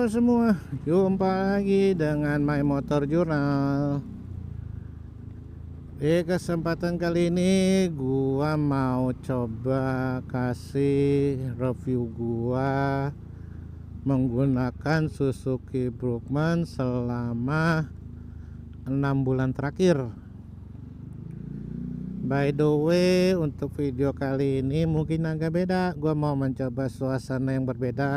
Halo semua, jumpa lagi dengan My Motor Journal. Di kesempatan kali ini gua mau coba kasih review gua menggunakan Suzuki Brookman selama 6 bulan terakhir. By the way, untuk video kali ini mungkin agak beda. Gua mau mencoba suasana yang berbeda.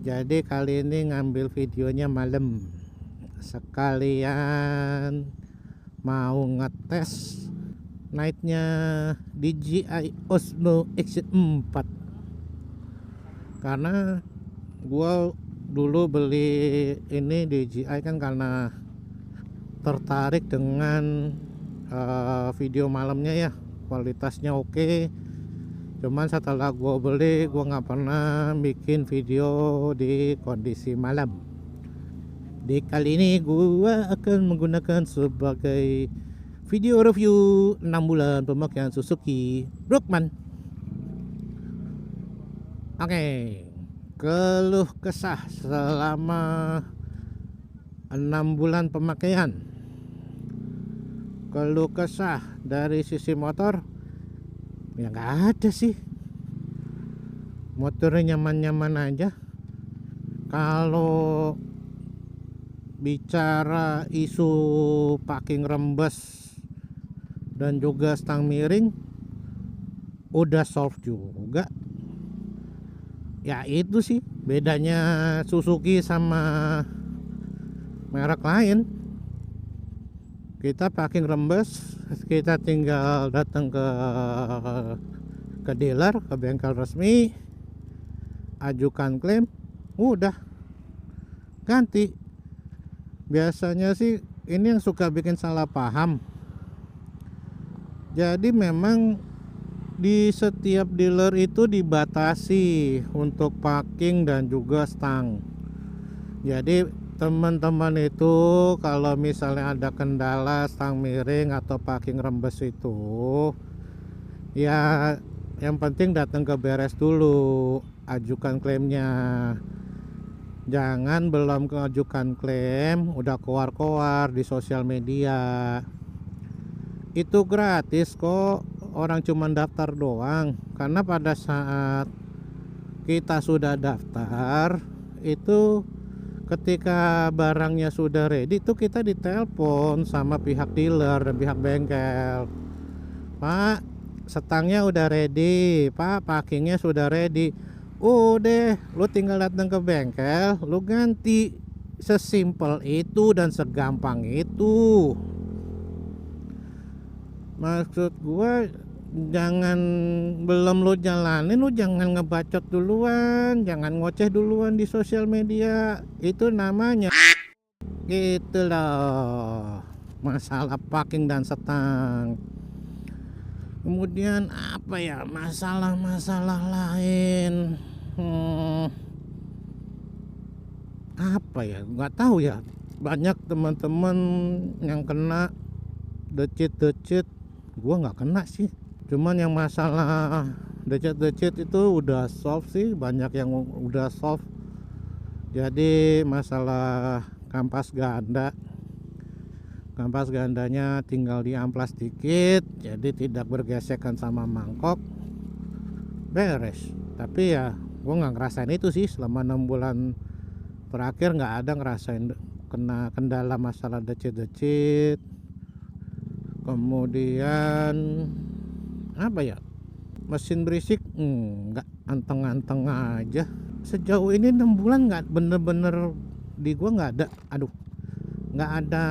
Jadi kali ini ngambil videonya malam, sekalian mau ngetes naiknya DJI Osmo X4. Karena gua dulu beli ini DJI kan karena tertarik dengan video malamnya ya, kualitasnya oke. Cuman setelah gue beli, gue nggak pernah bikin video di kondisi malam. Di kali ini gue akan menggunakan sebagai video review 6 bulan pemakaian Suzuki Brookman. Oke, keluh kesah selama 6 bulan pemakaian. Keluh kesah dari sisi motor ya nggak ada sih, motornya nyaman-nyaman aja. Kalau bicara isu parking rembes dan juga stang miring udah solve juga. Ya itu sih bedanya Suzuki sama merek lain. Kita parking rembes, kita tinggal datang ke dealer, ke bengkel resmi, ajukan klaim, udah ganti. Biasanya sih ini yang suka bikin salah paham. Jadi memang di setiap dealer itu dibatasi untuk parking dan juga stang. Jadi teman-teman itu kalau misalnya ada kendala stang miring atau parking rembes itu, ya yang penting datang ke beres dulu, ajukan klaimnya. Jangan belum mengajukan klaim udah keluar-keluar di sosial media. Itu gratis kok, orang cuma daftar doang. Karena pada saat kita sudah daftar itu, ketika barangnya sudah ready itu kita ditelepon sama pihak dealer dan pihak bengkel. Pak, stangnya udah ready, Pak, packingnya sudah ready. Udah, lu tinggal datang ke bengkel, lu ganti. Sesimpel itu dan segampang itu. Maksud gua, jangan belum lu jalanin, lu jangan ngebacot duluan, jangan ngoceh duluan di sosial media. Itu namanya gitu loh, masalah parking dan stang. Kemudian apa ya, masalah-masalah lain, apa ya, nggak tahu ya. Banyak teman-teman yang kena decit-decit, gua nggak kena sih. Cuman yang masalah decet-decet itu udah solve sih, banyak yang udah solve. Jadi masalah kampas gandanya tinggal diamplas dikit, jadi tidak bergesekan sama mangkok, beres. Tapi ya gue nggak ngerasain itu sih selama 6 bulan terakhir, nggak ada ngerasain kena kendala masalah decet-decet. Kemudian apa ya, mesin berisik nggak, anteng-anteng aja. Sejauh ini 6 bulan nggak, bener-bener di gua nggak ada, nggak ada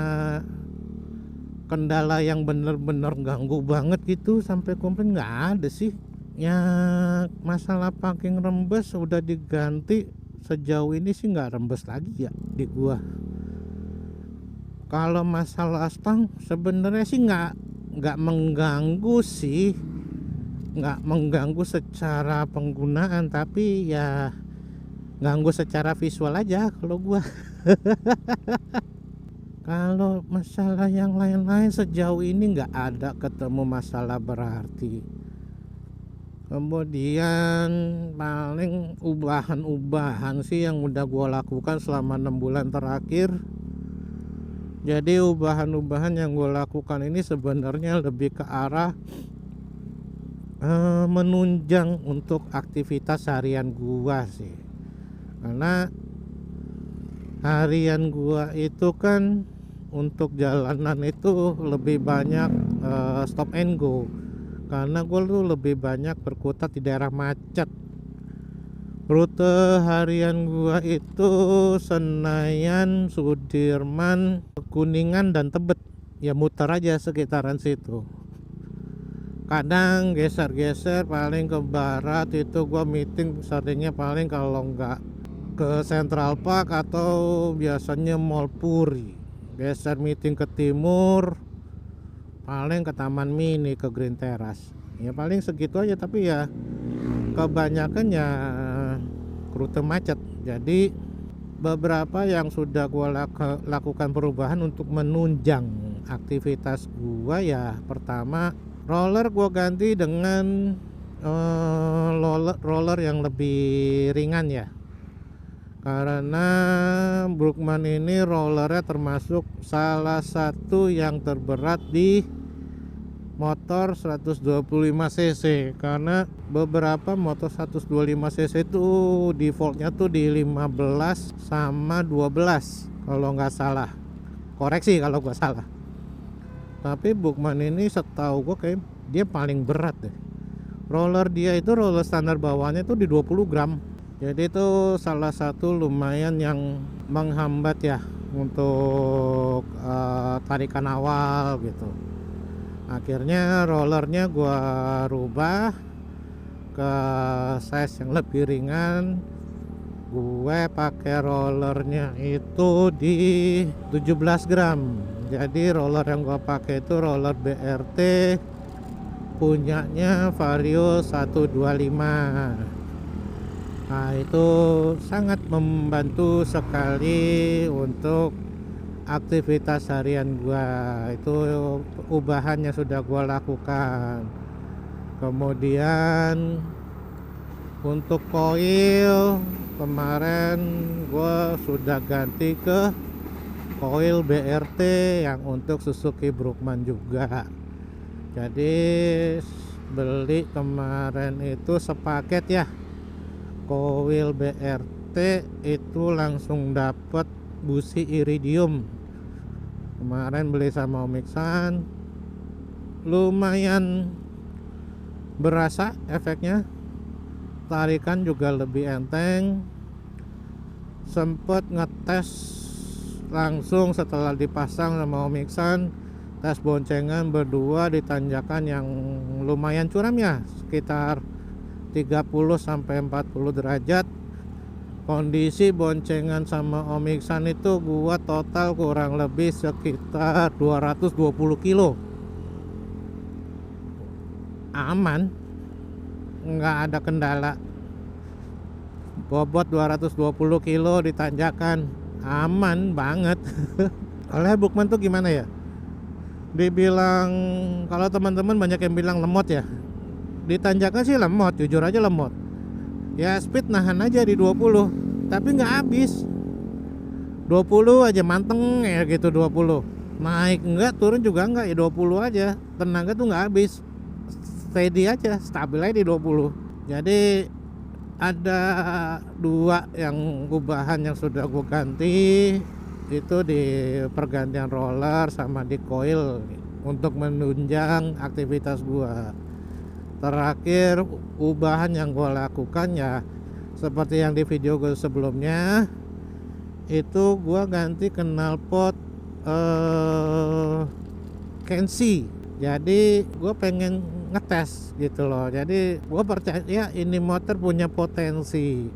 kendala yang bener-bener ganggu banget gitu sampai komplain, nggak ada sih. Ya masalah parking rembes udah diganti, sejauh ini sih nggak rembes lagi ya di gua. Kalau masalah stang sebenarnya sih nggak mengganggu sih, nggak mengganggu secara penggunaan, tapi ya ganggu secara visual aja kalau gua. Kalau masalah yang lain-lain sejauh ini nggak ada ketemu masalah berarti. Kemudian paling ubahan-ubahan sih yang udah gua lakukan selama 6 bulan terakhir. Jadi ubahan-ubahan yang gue lakukan ini sebenarnya lebih ke arah menunjang untuk aktivitas harian gua sih. Karena harian gua itu kan untuk jalanan itu lebih banyak stop and go. Karena gue tuh lebih banyak berkutat di daerah macet. Rute harian gua itu Senayan, Sudirman, Kuningan, dan Tebet. Ya muter aja sekitaran situ. Kadang geser-geser paling ke barat, itu gua meeting seringnya paling kalau nggak ke Central Park atau biasanya Mall Puri. Geser meeting ke timur paling ke Taman Mini, ke Green Terrace. Ya paling segitu aja, tapi ya kebanyakan ya rute macet. Jadi beberapa yang sudah gua lakukan perubahan untuk menunjang aktivitas gua, ya pertama roller gua ganti dengan roller yang lebih ringan ya, karena Brookman ini rollernya termasuk salah satu yang terberat di motor 125 cc, karena beberapa motor 125 cc itu defaultnya tuh di 15 sama 12 kalau nggak salah. Koreksi kalau gua salah. Tapi Brookman ini setahu gua kayak dia paling berat deh. Roller dia itu roller standar bawahnya tuh di 20 gram. Jadi itu salah satu lumayan yang menghambat ya untuk tarikan awal gitu. Akhirnya rollernya gua rubah ke size yang lebih ringan. Gue pakai rollernya itu di 17 gram. Jadi roller yang gua pakai itu roller BRT punyanya Vario 125. Nah itu sangat membantu sekali untuk aktivitas harian gua. Itu ubahannya sudah gua lakukan. Kemudian untuk koil kemarin gua sudah ganti ke koil BRT yang untuk Suzuki Brookman juga. Jadi beli kemarin itu sepaket ya, koil BRT itu langsung dapat busi iridium. Kemarin beli sama Om Iksan, lumayan berasa efeknya, tarikan juga lebih enteng. Sempet ngetes langsung setelah dipasang sama Om Iksan, tes boncengan berdua di tanjakan yang lumayan curam ya, sekitar 30 sampai 40 derajat. Kondisi boncengan sama Om Iksan itu gua total kurang lebih sekitar 220 kilo. Aman, nggak ada kendala. Bobot 220 kilo di tanjakan, aman banget. Oleh Brookman tuh gimana ya? Dibilang, kalau teman-teman banyak yang bilang lemot ya. Di tanjakan sih lemot, jujur aja lemot. Ya speed nahan aja di 20, tapi nggak habis. 20 aja manteng ya gitu, 20 naik enggak, turun juga enggak, ya 20 aja. Tenaga tuh nggak habis, steady aja, stabil aja di 20. Jadi ada dua yang ubahan yang sudah gue ganti, itu di pergantian roller sama di coil untuk menunjang aktivitas gua. Terakhir ubahan yang gue lakukan ya seperti yang di video gue sebelumnya, itu gue ganti knalpot Kenshi. Jadi gue pengen ngetes gitu loh. Jadi gue percaya ini motor punya potensi,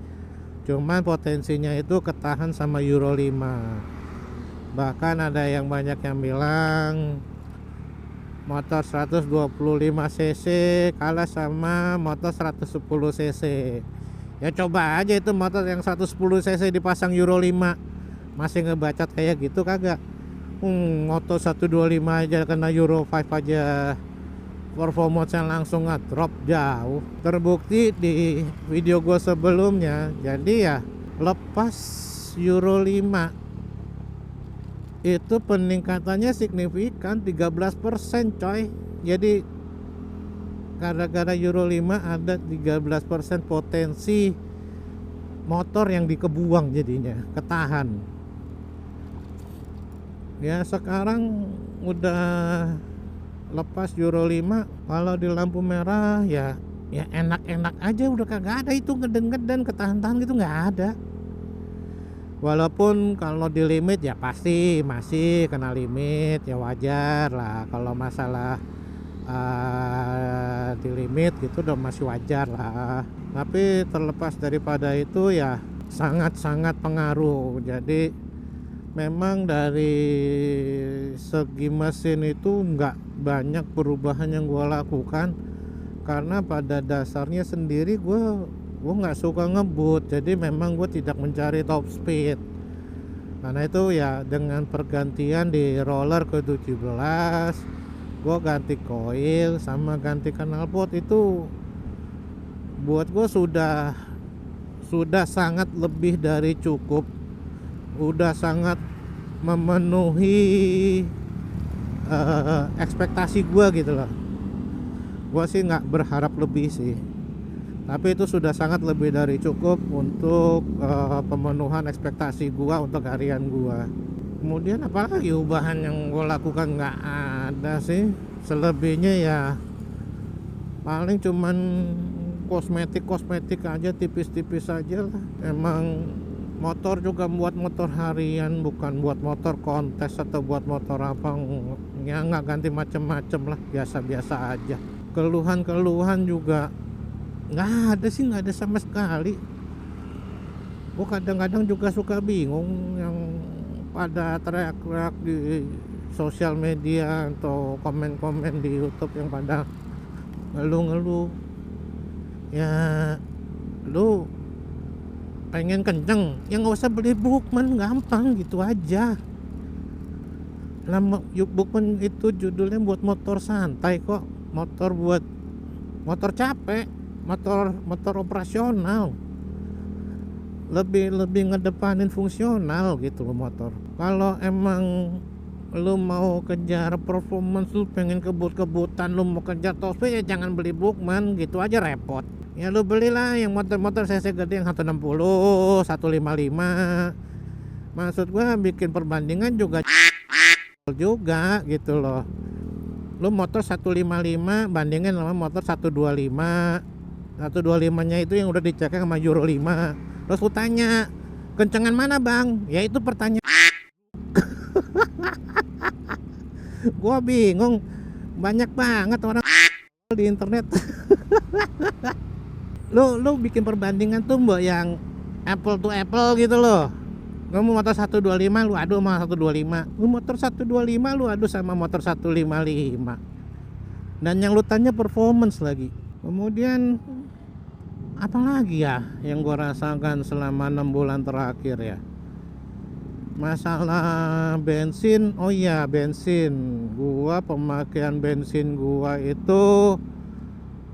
cuman potensinya itu ketahan sama Euro 5. Bahkan ada yang banyak yang bilang motor 125 cc kalah sama motor 110 cc. Ya coba aja itu motor yang 110 cc dipasang Euro 5, masih ngebacat kayak gitu kagak. Motor 125 aja kena Euro 5 aja performance langsung ngedrop jauh. Terbukti di video gue sebelumnya. Jadi ya lepas Euro 5 itu peningkatannya signifikan 13% coy. Jadi gara-gara Euro 5 ada 13% potensi motor yang dikebuang, jadinya ketahan. Ya sekarang udah lepas Euro 5, kalau di lampu merah ya enak-enak aja, udah kagak ada itu ngeden-ngeden ketahan-tahan gitu, nggak ada. Walaupun kalau di limit ya pasti masih kena limit, ya wajar lah kalau masalah di limit gitu udah masih wajar lah. Tapi terlepas daripada itu ya sangat-sangat pengaruh. Jadi memang dari segi mesin itu nggak banyak perubahan yang gue lakukan, karena pada dasarnya sendiri gue nggak suka ngebut. Jadi memang gue tidak mencari top speed. Karena itu ya dengan pergantian di roller ke 17, gue ganti koil sama ganti knalpot, itu buat gue sudah sangat lebih dari cukup, udah sangat memenuhi ekspektasi gue gitu loh. Gue sih nggak berharap lebih sih, tapi itu sudah sangat lebih dari cukup untuk pemenuhan ekspektasi gue untuk harian gue. Kemudian apalagi ubahan yang gue lakukan, nggak ada sih. Selebihnya ya paling cuman kosmetik aja, tipis-tipis aja lah. Emang motor juga buat motor harian, bukan buat motor kontes atau buat motor apa ya, nggak ganti macem-macem lah, biasa-biasa aja. Keluhan juga nggak ada sih, nggak ada sama sekali. Gue kadang-kadang juga suka bingung yang pada teriak-teriak di sosial media atau komen-komen di YouTube yang pada ngeluh-ngeluh. Ya lu pengen kenceng ya nggak usah beli Bukman, gampang gitu aja. Nama Bukman itu judulnya buat motor santai kok, motor buat motor capek, motor operasional, lebih ngedepanin fungsional gitu loh motor. Kalau emang lu mau kejar performance, lu pengen kebut-kebutan, lu mau kejar top speed, ya jangan beli Bukman, gitu aja repot. Ya lu belilah yang motor-motor cc gede yang 160, 155. Maksud gua bikin perbandingan juga gitu loh. Lu motor 155 bandingin sama motor 125. 125-nya itu yang udah dicek sama Euro 5. Terus lu tanya, kencengan mana bang? Ya itu pertanyaan. Gua bingung, banyak banget orang di internet. lu bikin perbandingan tuh mbak yang apple to apple gitu loh. Kamu motor 125 lu adu sama 125, lu motor 125 lu adu sama motor 155, dan yang lu tanya performance lagi. Kemudian apa lagi ya yang gua rasakan selama 6 bulan terakhir ya, masalah bensin. Oh iya, bensin gua, pemakaian bensin gua itu,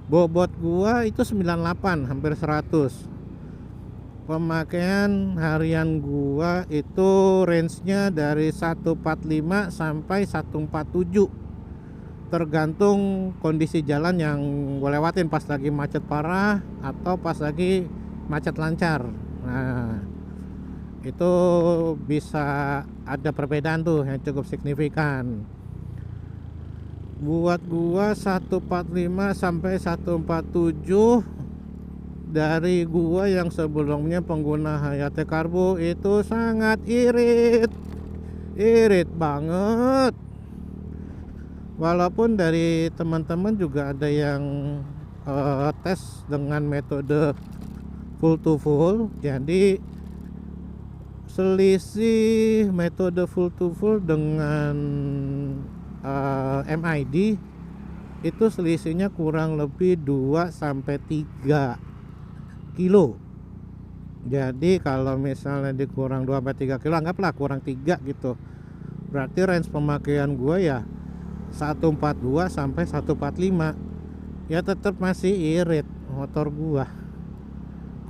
bobot gua itu 98 hampir 100. Pemakaian harian gua itu range-nya dari 145 sampai 147, tergantung kondisi jalan yang gue lewatin, pas lagi macet parah atau pas lagi macet lancar. Nah itu bisa ada perbedaan tuh yang cukup signifikan. Buat gua 145 sampai 147 dari gua yang sebelumnya pengguna Hayate Karbo itu sangat irit banget. Walaupun dari teman-teman juga ada yang tes dengan metode full to full, jadi selisih metode full to full dengan MID itu selisihnya kurang lebih 2 sampai 3 kilo. Jadi kalau misalnya dikurang 2 sampai 3 kilo, anggaplah kurang 3 gitu. Berarti range pemakaian gue ya 142 sampai 145, ya tetap masih irit motor gua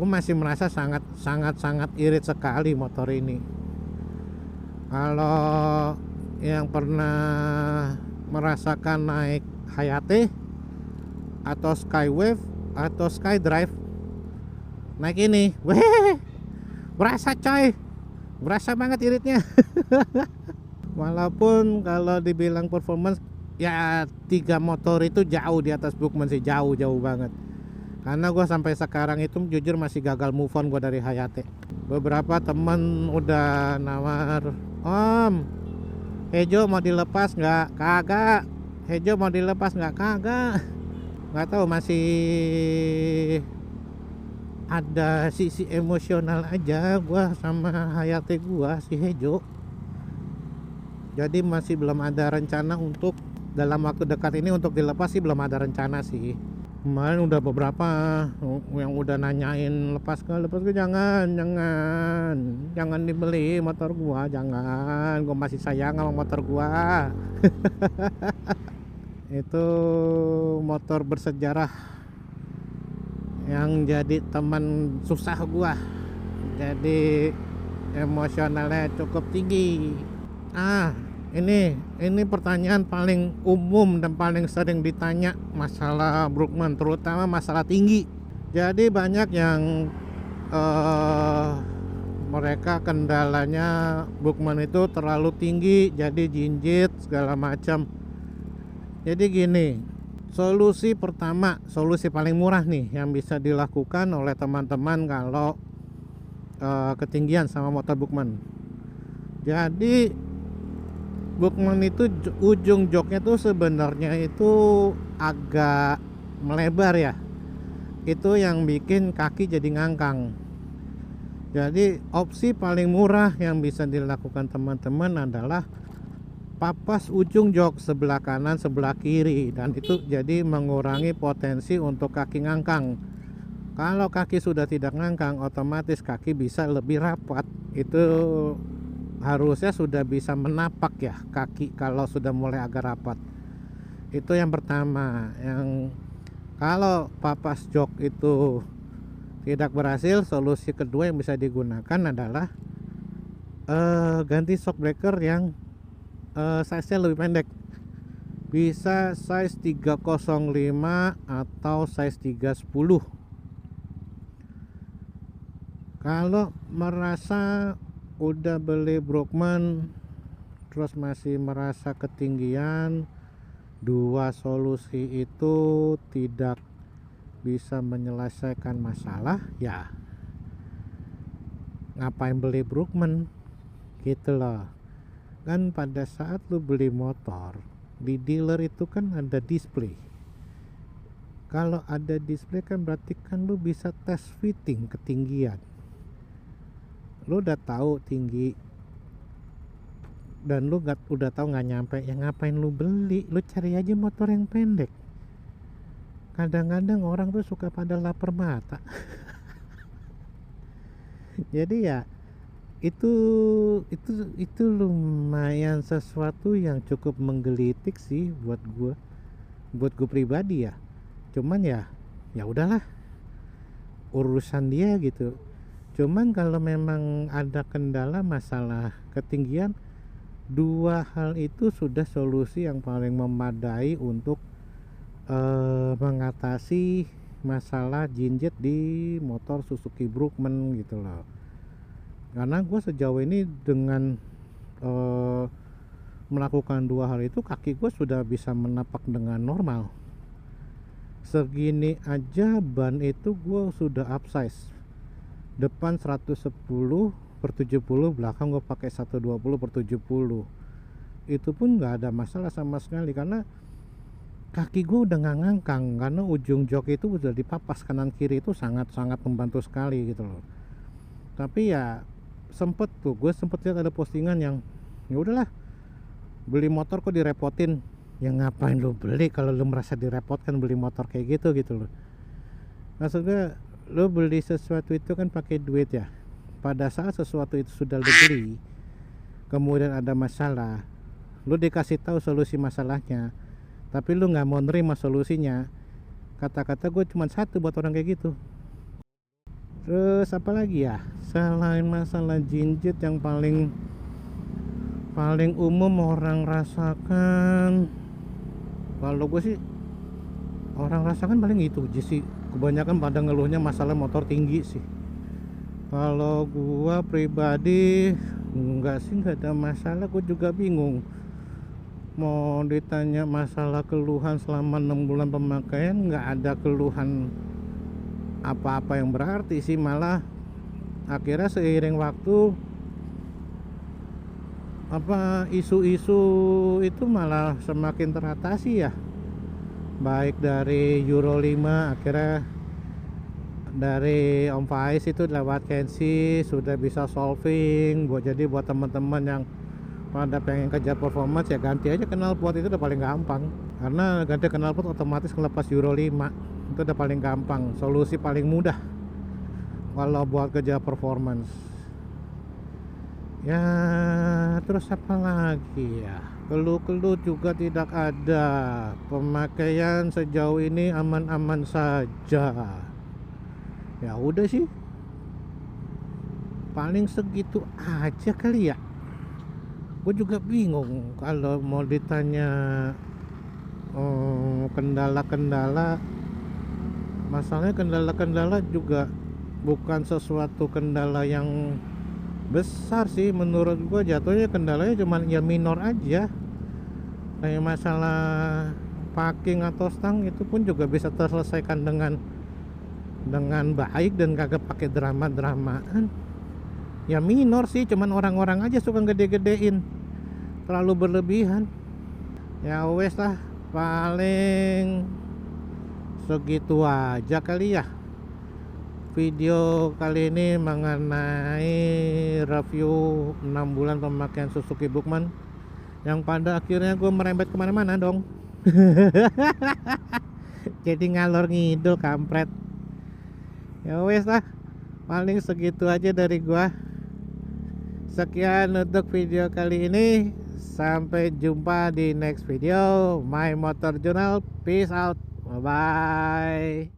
masih merasa sangat irit sekali motor ini. Kalau yang pernah merasakan naik Hayate atau Skywave atau Skydrive, naik ini, weh, berasa coy, berasa banget iritnya. Walaupun kalau dibilang performance, ya 3 motor itu jauh di atas Brookman sih, jauh banget. Karena gue sampai sekarang itu jujur masih gagal move on gue dari Hayate. Beberapa temen udah nawar, Om, Hejo mau dilepas nggak? Kagak. Hejo mau dilepas nggak? Kagak. Nggak tahu, masih ada sisi emosional aja gue sama Hayate gue si Hejo. Jadi masih belum ada rencana untuk dalam waktu dekat ini untuk dilepas sih, belum ada rencana sih. Kemarin udah beberapa yang udah nanyain lepas ke jangan dibeli motor gua, jangan, gua masih sayang sama motor gua. Itu motor bersejarah yang jadi teman susah gua, jadi emosionalnya cukup tinggi. Ini pertanyaan paling umum dan paling sering ditanya masalah Brookman, terutama masalah tinggi. Jadi banyak yang mereka kendalanya Brookman itu terlalu tinggi, jadi jinjit segala macam. Jadi gini, solusi pertama, solusi paling murah nih yang bisa dilakukan oleh teman-teman kalau ketinggian sama motor Brookman. Jadi Brookman itu ujung joknya tuh sebenarnya itu agak melebar ya. Itu yang bikin kaki jadi ngangkang. Jadi opsi paling murah yang bisa dilakukan teman-teman adalah papas ujung jok sebelah kanan sebelah kiri, dan itu jadi mengurangi potensi untuk kaki ngangkang. Kalau kaki sudah tidak ngangkang, otomatis kaki bisa lebih rapat. Itu harusnya sudah bisa menapak ya kaki kalau sudah mulai agak rapat. Itu yang pertama. Yang kalau papas jok itu tidak berhasil, solusi kedua yang bisa digunakan adalah ganti shock breaker yang size-nya lebih pendek. Bisa size 305 atau size 310. Kalau merasa udah beli Brookman terus masih merasa ketinggian, dua solusi itu tidak bisa menyelesaikan masalah, ya ngapain beli Brookman gitu loh. Kan pada saat lu beli motor di dealer itu kan ada display. Kalau ada display kan berarti kan lu bisa tes fitting ketinggian. Lu udah tahu tinggi dan lu udah tahu nggak nyampe, ya ngapain lu beli? Lu cari aja motor yang pendek. Kadang-kadang orang tuh suka pada lapar mata. Jadi ya itu lumayan sesuatu yang cukup menggelitik sih buat gue pribadi ya. Cuman ya udahlah, urusan dia gitu. Cuman kalau memang ada kendala masalah ketinggian, dua hal itu sudah solusi yang paling memadai untuk mengatasi masalah jinjit di motor Suzuki Brookman gitu loh. Karena gue sejauh ini dengan melakukan dua hal itu, kaki gue sudah bisa menapak dengan normal. Segini aja ban itu gue sudah upsize. Depan 110/70, belakang gue pakai 120/70. Itu pun nggak ada masalah sama sekali karena kaki gue udah nggak ngangkang, karena ujung jok itu udah dipapas kanan kiri, itu sangat membantu sekali gitu loh. Tapi ya gue sempet lihat ada postingan yang ya udahlah, beli motor kok direpotin. Ya ngapain lu beli kalau lu merasa direpotkan beli motor kayak gitu loh. Maksudnya lo beli sesuatu itu kan pakai duit ya. Pada saat sesuatu itu sudah lo beli, kemudian ada masalah, lu dikasih tahu solusi masalahnya tapi lu nggak mau nerima solusinya. Kata-kata gue cuma satu buat orang kayak gitu. Terus apa lagi ya, selain masalah jinjit yang paling umum orang rasakan, kalau gue sih orang rasakan paling itu aja sih. Kebanyakan pada ngeluhnya masalah motor tinggi sih. Kalau gue pribadi enggak sih, nggak ada masalah. Gue juga bingung mau ditanya masalah keluhan selama 6 bulan pemakaian, nggak ada keluhan apa-apa yang berarti sih. Malah akhirnya seiring waktu isu-isu itu malah semakin teratasi ya, baik dari Euro 5 akhirnya dari Om Faiz itu lewat Kensi sudah bisa solving. Jadi buat teman-teman yang pada pengen kejar performance ya ganti aja knalpot, itu udah paling gampang. Karena ganti knalpot otomatis ngelepas Euro 5, itu udah paling gampang, solusi paling mudah kalau buat kejar performance ya. Terus apa lagi ya, keluh-keluh juga tidak ada. Pemakaian sejauh ini aman-aman saja. Ya udah sih, paling segitu aja kali ya. Gue juga bingung kalau mau ditanya kendala-kendala. Masalahnya kendala-kendala juga bukan sesuatu kendala yang besar sih menurut gue. Jatuhnya kendalanya cuman ya minor aja, kayak masalah parking atau stang, itu pun juga bisa terselesaikan dengan baik dan kagak pakai drama-dramaan. Ya minor sih, cuman orang-orang aja suka gede-gedein, terlalu berlebihan. Ya wes lah, paling segitu aja kali ya video kali ini mengenai review 6 bulan pemakaian Suzuki Bookman, yang pada akhirnya gue merembet kemana-mana dong. Jadi ngalor ngidul kampret. Ya wes lah, paling segitu aja dari gua. Sekian untuk video kali ini, sampai jumpa di next video My Motor Journal. Peace out, bye bye.